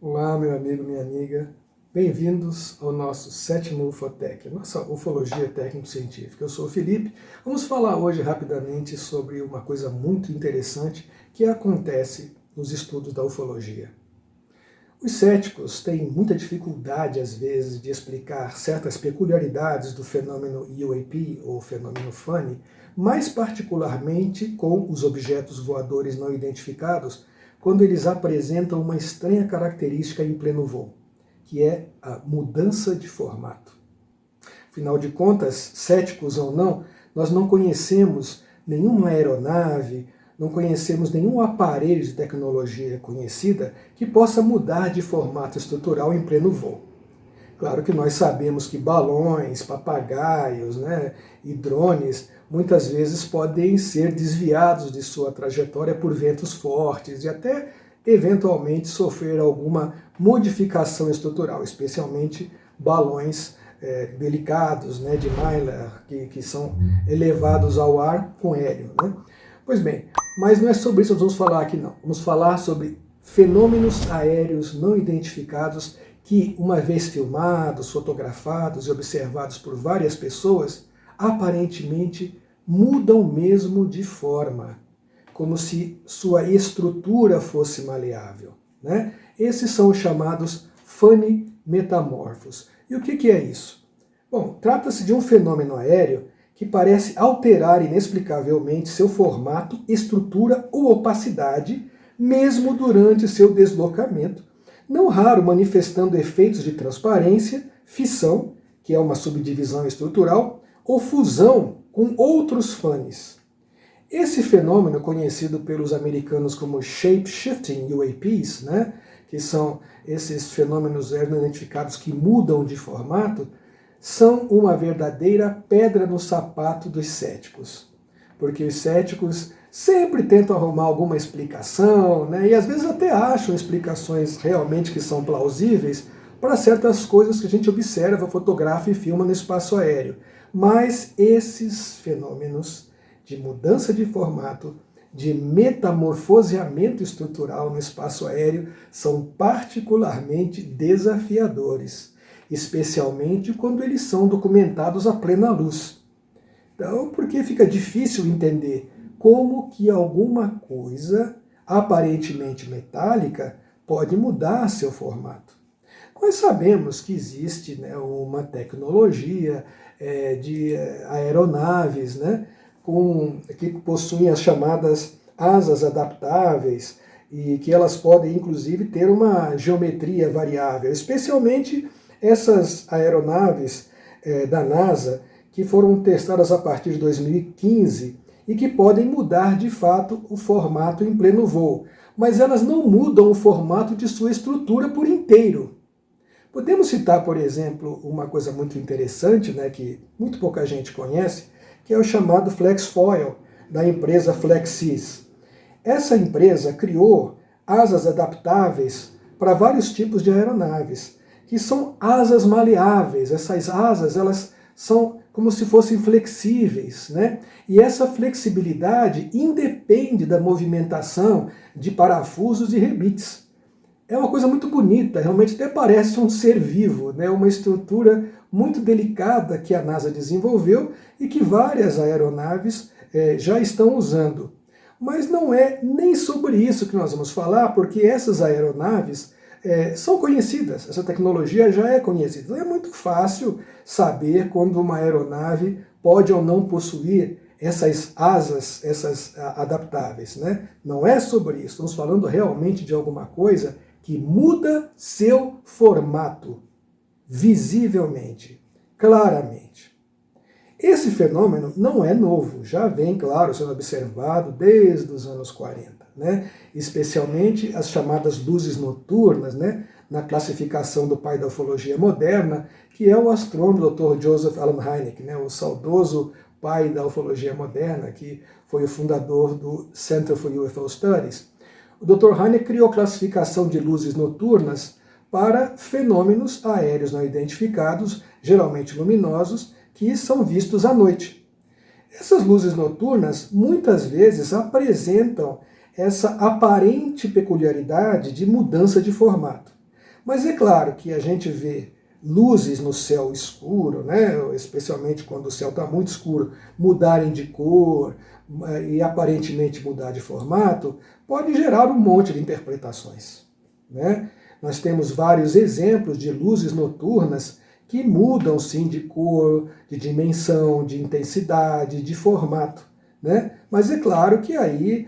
Olá, meu amigo, minha amiga. Bem-vindos ao nosso sétimo UFOTEC, nossa ufologia técnico-científica. Eu sou o Felipe. Vamos falar hoje rapidamente sobre uma coisa muito interessante que acontece nos estudos da ufologia. Os céticos têm muita dificuldade, às vezes, de explicar certas peculiaridades do fenômeno UAP, ou fenômeno FUNNY, mais particularmente com os objetos voadores não identificados, quando eles apresentam uma estranha característica em pleno voo, que é a mudança de formato. Afinal de contas, céticos ou não, nós não conhecemos nenhuma aeronave, não conhecemos nenhum aparelho de tecnologia conhecida que possa mudar de formato estrutural em pleno voo. Claro que nós sabemos que balões, papagaios, e drones muitas vezes podem ser desviados de sua trajetória por ventos fortes e até eventualmente sofrer alguma modificação estrutural, especialmente balões delicados, de Mylar, que são elevados ao ar com hélio. Pois bem, mas não é sobre isso que nós vamos falar aqui não. Vamos falar sobre fenômenos aéreos não identificados que, uma vez filmados, fotografados e observados por várias pessoas, aparentemente mudam mesmo de forma, como se sua estrutura fosse maleável. Esses são os chamados FUNNY metamorfos. E o que é isso? Bom, trata-se de um fenômeno aéreo que parece alterar inexplicavelmente seu formato, estrutura ou opacidade, mesmo durante seu deslocamento, não raro manifestando efeitos de transparência, fissão, que é uma subdivisão estrutural, ou fusão com outros FUNNYs. Esse fenômeno, conhecido pelos americanos como shape-shifting UAPs, que são esses fenômenos não identificados que mudam de formato, são uma verdadeira pedra no sapato dos céticos. Porque os céticos sempre tentam arrumar alguma explicação, e às vezes até acham explicações realmente que são plausíveis para certas coisas que a gente observa, fotografa e filma no espaço aéreo. Mas esses fenômenos de mudança de formato, de metamorfoseamento estrutural no espaço aéreo, são particularmente desafiadores, especialmente quando eles são documentados à plena luz. Então, porque fica difícil entender como que alguma coisa aparentemente metálica pode mudar seu formato. Nós sabemos que existe uma tecnologia de aeronaves que possuem as chamadas asas adaptáveis e que elas podem inclusive ter uma geometria variável, especialmente essas aeronaves da NASA que foram testadas a partir de 2015 e que podem mudar de fato o formato em pleno voo, mas elas não mudam o formato de sua estrutura por inteiro. Podemos citar, por exemplo, uma coisa muito interessante, que muito pouca gente conhece, que é o chamado FlexFoil, da empresa Flexsys. Essa empresa criou asas adaptáveis para vários tipos de aeronaves, que são asas maleáveis. Essas asas, elas são como se fossem flexíveis, E essa flexibilidade independe da movimentação de parafusos e rebites. É uma coisa muito bonita, realmente até parece um ser vivo, uma estrutura muito delicada que a NASA desenvolveu e que várias aeronaves já estão usando. Mas não é nem sobre isso que nós vamos falar, porque essas aeronaves são conhecidas, essa tecnologia já é conhecida. Então é muito fácil saber quando uma aeronave pode ou não possuir essas asas, essas adaptáveis. Não é sobre isso, estamos falando realmente de alguma coisa que muda seu formato, visivelmente, claramente. Esse fenômeno não é novo, já vem, claro, sendo observado desde os anos 40, especialmente as chamadas luzes noturnas, na classificação do pai da ufologia moderna, que é o astrônomo Dr. Joseph Allen Hynek, o saudoso pai da ufologia moderna, que foi o fundador do Center for UFO Studies. O Dr. Hynek criou classificação de luzes noturnas para fenômenos aéreos não identificados, geralmente luminosos, que são vistos à noite. Essas luzes noturnas muitas vezes apresentam essa aparente peculiaridade de mudança de formato. Mas é claro que a gente vê luzes no céu escuro, né, especialmente quando o céu está muito escuro, mudarem de cor e aparentemente mudar de formato, pode gerar um monte de interpretações, né? Nós temos vários exemplos de luzes noturnas que mudam sim de cor, de dimensão, de intensidade, de formato, né? Mas é claro que aí,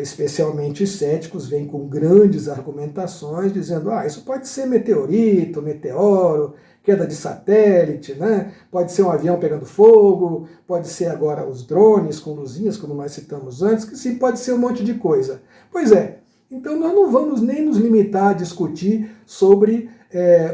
especialmente os céticos, vêm com grandes argumentações dizendo: isso pode ser meteorito, meteoro, queda de satélite, né? Pode ser um avião pegando fogo, pode ser agora os drones com luzinhas, como nós citamos antes, que sim, pode ser um monte de coisa. Pois é, então nós não vamos nem nos limitar a discutir sobre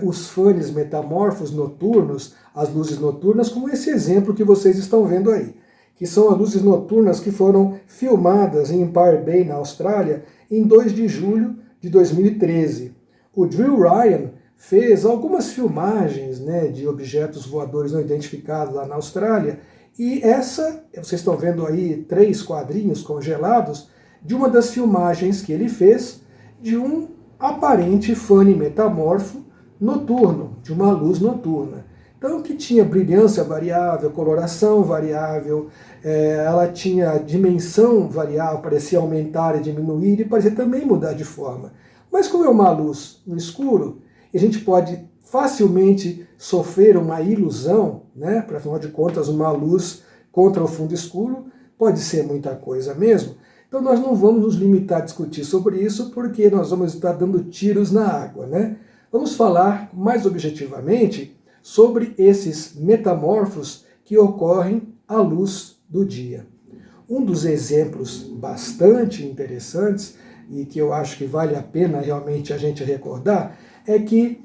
os fanes metamorfos noturnos, as luzes noturnas, como esse exemplo que vocês estão vendo aí, que são as luzes noturnas que foram filmadas em Empire Bay, na Austrália, em 2 de julho de 2013. O Drew Ryan fez algumas filmagens, né, de objetos voadores não identificados lá na Austrália, e vocês estão vendo aí 3 quadrinhos congelados, de uma das filmagens que ele fez de um aparente fane metamorfo noturno, de uma luz noturna. Então, que tinha brilhância variável, coloração variável, ela tinha dimensão variável, parecia aumentar e diminuir, e parecia também mudar de forma. Mas como é uma luz no escuro, a gente pode facilmente sofrer uma ilusão, né? Para afinal de contas, uma luz contra o fundo escuro pode ser muita coisa mesmo. Então nós não vamos nos limitar a discutir sobre isso, porque nós vamos estar dando tiros na água, né? Vamos falar mais objetivamente sobre esses metamorfos que ocorrem à luz do dia. Um dos exemplos bastante interessantes, e que eu acho que vale a pena realmente a gente recordar, é que,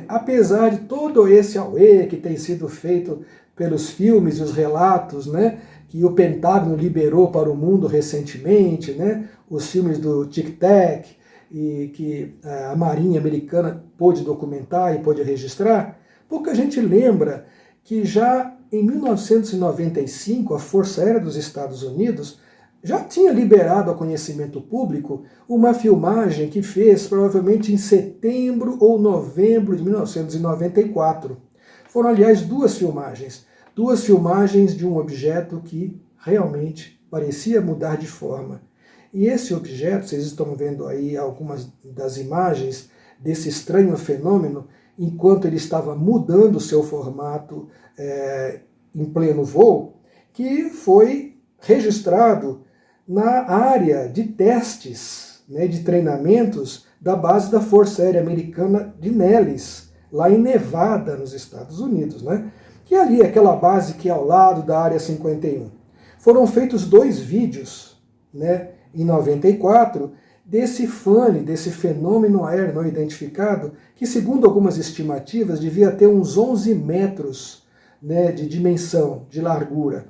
apesar de todo esse auê que tem sido feito pelos filmes e os relatos, né, que o Pentágono liberou para o mundo recentemente, né, os filmes do Tic Tac, e que a Marinha Americana pôde documentar e pôde registrar, pouca gente lembra que já em 1995 a Força Aérea dos Estados Unidos já tinha liberado ao conhecimento público uma filmagem que fez provavelmente em setembro ou novembro de 1994. Foram, aliás, duas filmagens de um objeto que realmente parecia mudar de forma. E esse objeto, vocês estão vendo aí algumas das imagens desse estranho fenômeno, enquanto ele estava mudando seu formato em pleno voo, que foi registrado na área de testes, né, de treinamentos da base da Força Aérea Americana de Nellis, lá em Nevada, nos Estados Unidos, né? Que é ali, aquela base que é ao lado da Área 51. Foram feitos 2 vídeos, né, em 94, desse fane, desse fenômeno aéreo não identificado, que segundo algumas estimativas devia ter uns 11 metros, né, de dimensão, de largura.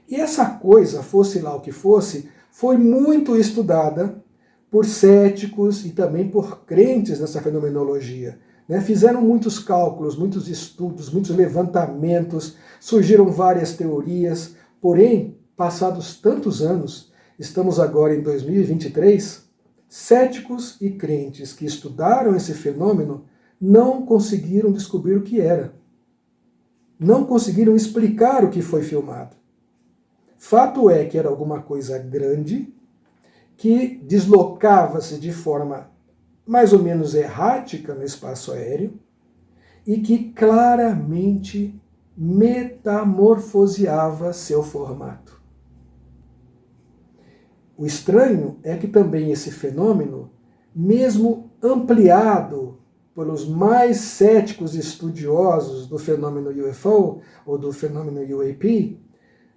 E essa coisa, fosse lá o que fosse, foi muito estudada por céticos e também por crentes nessa fenomenologia. Né? Fizeram muitos cálculos, muitos estudos, muitos levantamentos, surgiram várias teorias, porém, passados tantos anos, estamos agora em 2023, céticos e crentes que estudaram esse fenômeno não conseguiram descobrir o que era. Não conseguiram explicar o que foi filmado. Fato é que era alguma coisa grande, que deslocava-se de forma mais ou menos errática no espaço aéreo e que claramente metamorfoseava seu formato. O estranho é que também esse fenômeno, mesmo ampliado pelos mais céticos estudiosos do fenômeno UFO ou do fenômeno UAP,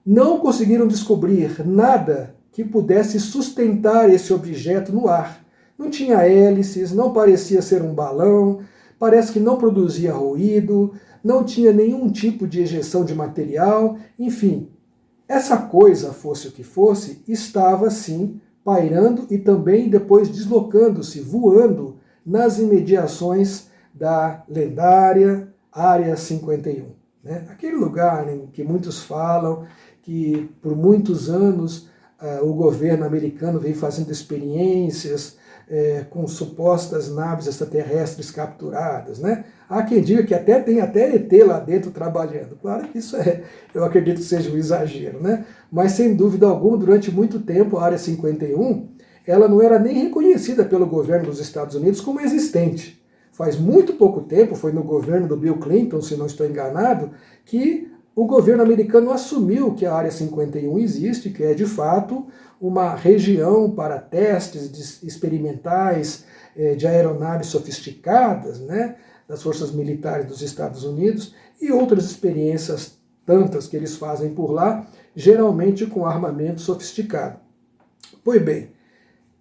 não conseguiram descobrir nada que pudesse sustentar esse objeto no ar. Não tinha hélices, não parecia ser um balão, parece que não produzia ruído, não tinha nenhum tipo de ejeção de material, enfim. Essa coisa, fosse o que fosse, estava sim pairando e também depois deslocando-se, voando nas imediações da lendária Área 51. Né? Aquele lugar em que muitos falam que por muitos anos o governo americano veio fazendo experiências com supostas naves extraterrestres capturadas, né? Há quem diga que tem até ET lá dentro trabalhando. Claro que isso eu acredito que seja um exagero, né? Mas sem dúvida alguma, durante muito tempo, a Área 51, ela não era nem reconhecida pelo governo dos Estados Unidos como existente. Faz muito pouco tempo, foi no governo do Bill Clinton, se não estou enganado, que o governo americano assumiu que a Área 51 existe, que é de fato uma região para testes experimentais de aeronaves sofisticadas, né, das forças militares dos Estados Unidos e outras experiências tantas que eles fazem por lá, geralmente com armamento sofisticado. Pois bem,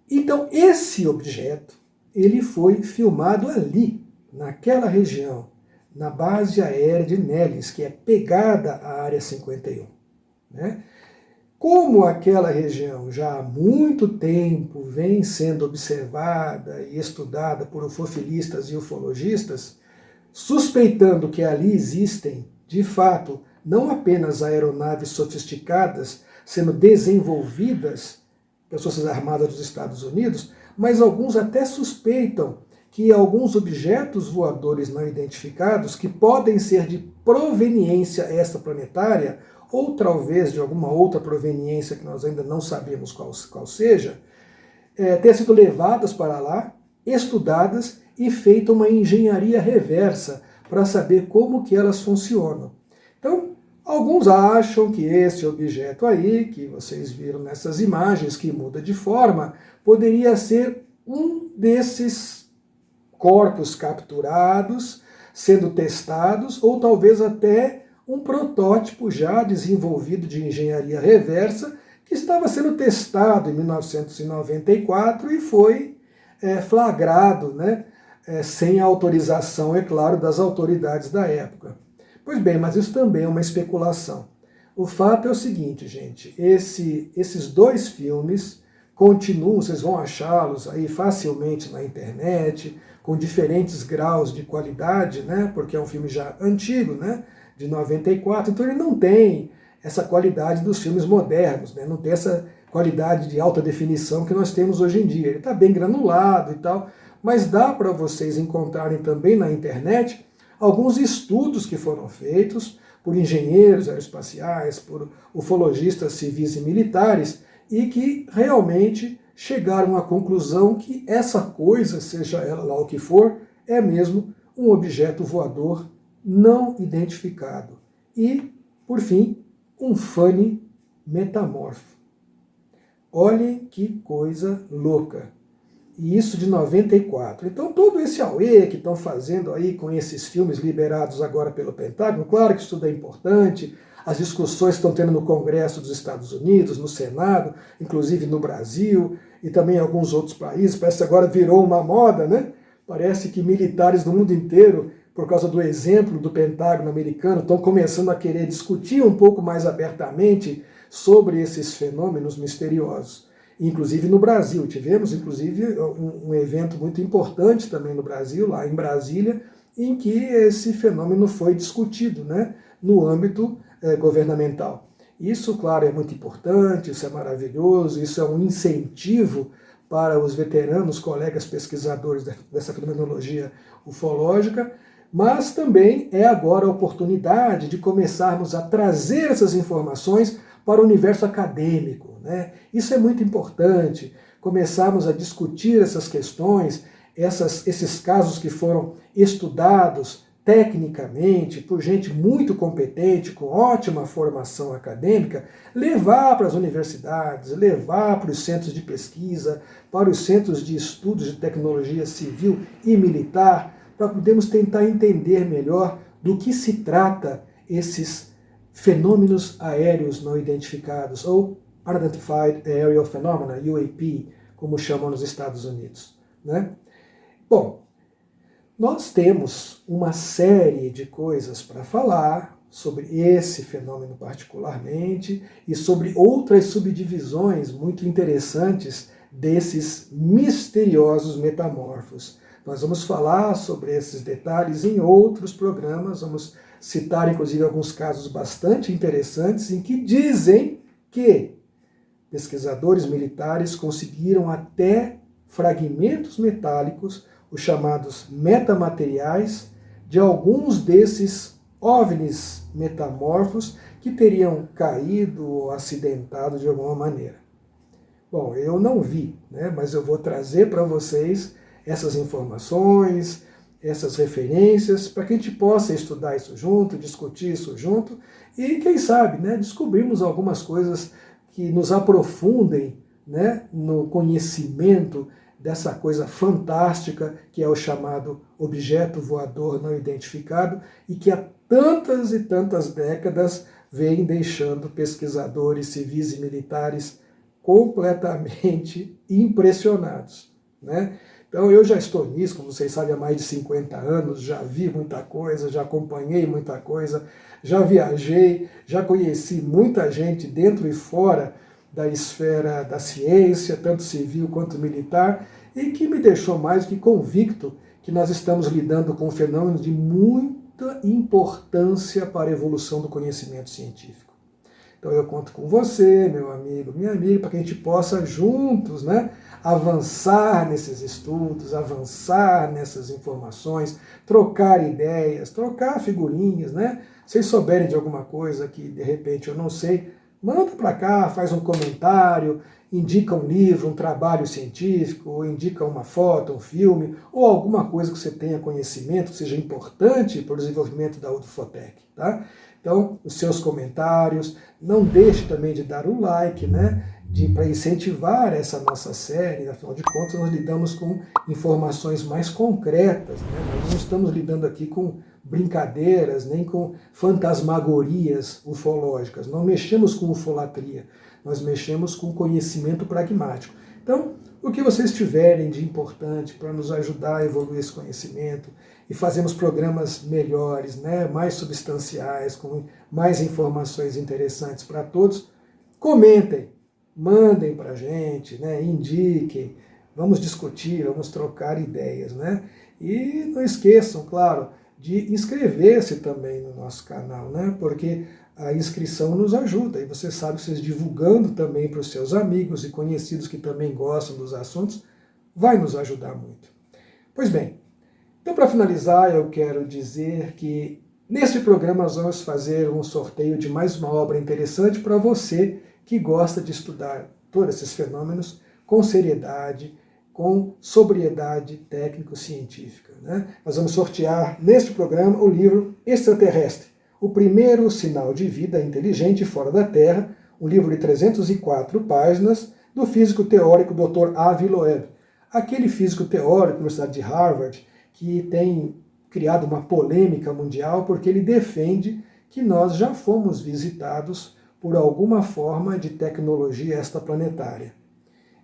então esse objeto ele foi filmado ali, naquela região, na base aérea de Nellis, que é pegada à Área 51. Né? Como aquela região já há muito tempo vem sendo observada e estudada por ufofilistas e ufologistas, suspeitando que ali existem, de fato, não apenas aeronaves sofisticadas sendo desenvolvidas pelas Forças Armadas dos Estados Unidos, mas alguns até suspeitam que alguns objetos voadores não identificados, que podem ser de proveniência extraplanetária, ou talvez de alguma outra proveniência que nós ainda não sabemos qual seja, ter sido levadas para lá, estudadas e feita uma engenharia reversa para saber como que elas funcionam. Então, alguns acham que esse objeto aí, que vocês viram nessas imagens, que muda de forma, poderia ser um desses corpos capturados, sendo testados, ou talvez até um protótipo já desenvolvido de engenharia reversa, que estava sendo testado em 1994 e foi flagrado, né, sem a autorização, é claro, das autoridades da época. Pois bem, mas isso também é uma especulação. O fato é o seguinte, gente, esses dois filmes continuam, vocês vão achá-los aí facilmente na internet, com diferentes graus de qualidade, né, porque é um filme já antigo, né, de 94, então ele não tem essa qualidade dos filmes modernos, né, não tem essa qualidade de alta definição que nós temos hoje em dia. Ele está bem granulado e tal, mas dá para vocês encontrarem também na internet alguns estudos que foram feitos por engenheiros aeroespaciais, por ufologistas civis e militares, e que realmente chegaram à conclusão que essa coisa, seja ela lá o que for, é mesmo um objeto voador não identificado. E, por fim, um Funny metamorfo. Olhem que coisa louca. E isso de 94. Então todo esse auê que estão fazendo aí com esses filmes liberados agora pelo Pentágono, claro que isso tudo é importante, as discussões estão tendo no Congresso dos Estados Unidos, no Senado, inclusive no Brasil e também em alguns outros países, parece que agora virou uma moda, né? Parece que militares do mundo inteiro, por causa do exemplo do Pentágono americano, estão começando a querer discutir um pouco mais abertamente sobre esses fenômenos misteriosos. Inclusive no Brasil, tivemos inclusive um evento muito importante também no Brasil, lá em Brasília, em que esse fenômeno foi discutido, né, no âmbito governamental. Isso, claro, é muito importante, isso é maravilhoso, isso é um incentivo para os veteranos, colegas pesquisadores dessa fenomenologia ufológica, mas também é agora a oportunidade de começarmos a trazer essas informações para o universo acadêmico, né? Isso é muito importante, começarmos a discutir essas questões, esses casos que foram estudados tecnicamente por gente muito competente, com ótima formação acadêmica, levar para as universidades, levar para os centros de pesquisa, para os centros de estudos de tecnologia civil e militar, para podermos tentar entender melhor do que se trata esses fenômenos aéreos não identificados, ou Unidentified Aerial Phenomena, UAP, como chamam nos Estados Unidos, né? Bom, nós temos uma série de coisas para falar sobre esse fenômeno particularmente e sobre outras subdivisões muito interessantes desses misteriosos metamorfos. Nós vamos falar sobre esses detalhes em outros programas, vamos citar inclusive alguns casos bastante interessantes em que dizem que pesquisadores militares conseguiram até fragmentos metálicos, os chamados metamateriais, de alguns desses OVNIs metamorfos que teriam caído ou acidentado de alguma maneira. Bom, eu não vi, né, mas eu vou trazer para vocês essas informações, essas referências, para que a gente possa estudar isso junto, discutir isso junto e, quem sabe, né, descobrirmos algumas coisas que nos aprofundem, né, no conhecimento dessa coisa fantástica que é o chamado objeto voador não identificado e que há tantas e tantas décadas vem deixando pesquisadores civis e militares completamente impressionados, né? Então eu já estou nisso, como vocês sabem, há mais de 50 anos, já vi muita coisa, já acompanhei muita coisa, já viajei, já conheci muita gente dentro e fora da esfera da ciência, tanto civil quanto militar, e que me deixou mais que convicto que nós estamos lidando com um fenômeno de muita importância para a evolução do conhecimento científico. Então eu conto com você, meu amigo, minha amiga, para que a gente possa juntos, né, avançar nesses estudos, avançar nessas informações, trocar ideias, trocar figurinhas, né? Se vocês souberem de alguma coisa que de repente eu não sei, manda para cá, faz um comentário, indica um livro, um trabalho científico, ou indica uma foto, um filme, ou alguma coisa que você tenha conhecimento, que seja importante para o desenvolvimento da UFOTEC, tá? Então, os seus comentários, não deixe também de dar um like, né? Para incentivar essa nossa série, afinal de contas nós lidamos com informações mais concretas, né? Nós não estamos lidando aqui com brincadeiras, nem com fantasmagorias ufológicas, não mexemos com ufolatria, nós mexemos com conhecimento pragmático. Então, o que vocês tiverem de importante para nos ajudar a evoluir esse conhecimento e fazermos programas melhores, né, mais substanciais, com mais informações interessantes para todos, comentem, mandem para a gente, né, indiquem, vamos discutir, vamos trocar ideias, né? E não esqueçam, claro, de inscrever-se também no nosso canal, né? Porque a inscrição nos ajuda, e você sabe que vocês divulgando também para os seus amigos e conhecidos que também gostam dos assuntos, vai nos ajudar muito. Pois bem, então para finalizar eu quero dizer que neste programa nós vamos fazer um sorteio de mais uma obra interessante para você que gosta de estudar todos esses fenômenos com seriedade, com sobriedade técnico-científica, né? Nós vamos sortear neste programa o livro Extraterrestre, o primeiro sinal de vida inteligente fora da Terra, um livro de 304 páginas, do físico teórico Dr. Avi Loeb, aquele físico teórico da Universidade de Harvard que tem criado uma polêmica mundial porque ele defende que nós já fomos visitados por alguma forma de tecnologia extraplanetária.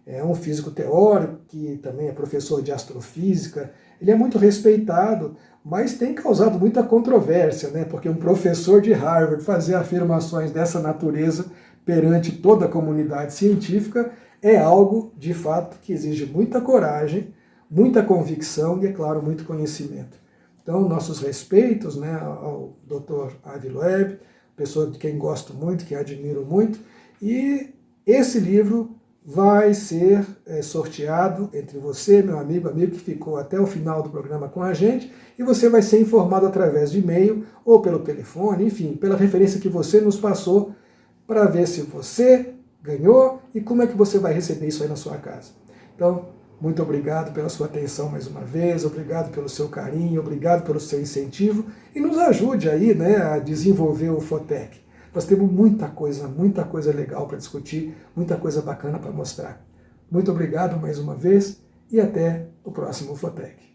É um físico teórico que também é professor de astrofísica, ele é muito respeitado, mas tem causado muita controvérsia, né? Porque um professor de Harvard fazer afirmações dessa natureza perante toda a comunidade científica é algo, de fato, que exige muita coragem, muita convicção e, é claro, muito conhecimento. Então, nossos respeitos, né, ao Dr. Avi Loeb, pessoa de quem gosto muito, que admiro muito, e esse livro vai ser sorteado entre você, meu amigo que ficou até o final do programa com a gente, e você vai ser informado através de e-mail ou pelo telefone, enfim, pela referência que você nos passou, para ver se você ganhou e como é que você vai receber isso aí na sua casa. Então, muito obrigado pela sua atenção mais uma vez, obrigado pelo seu carinho, obrigado pelo seu incentivo, e nos ajude aí, né, a desenvolver o UFOTEC. Nós temos muita coisa legal para discutir, muita coisa bacana para mostrar. Muito obrigado mais uma vez e até o próximo UFOTEC.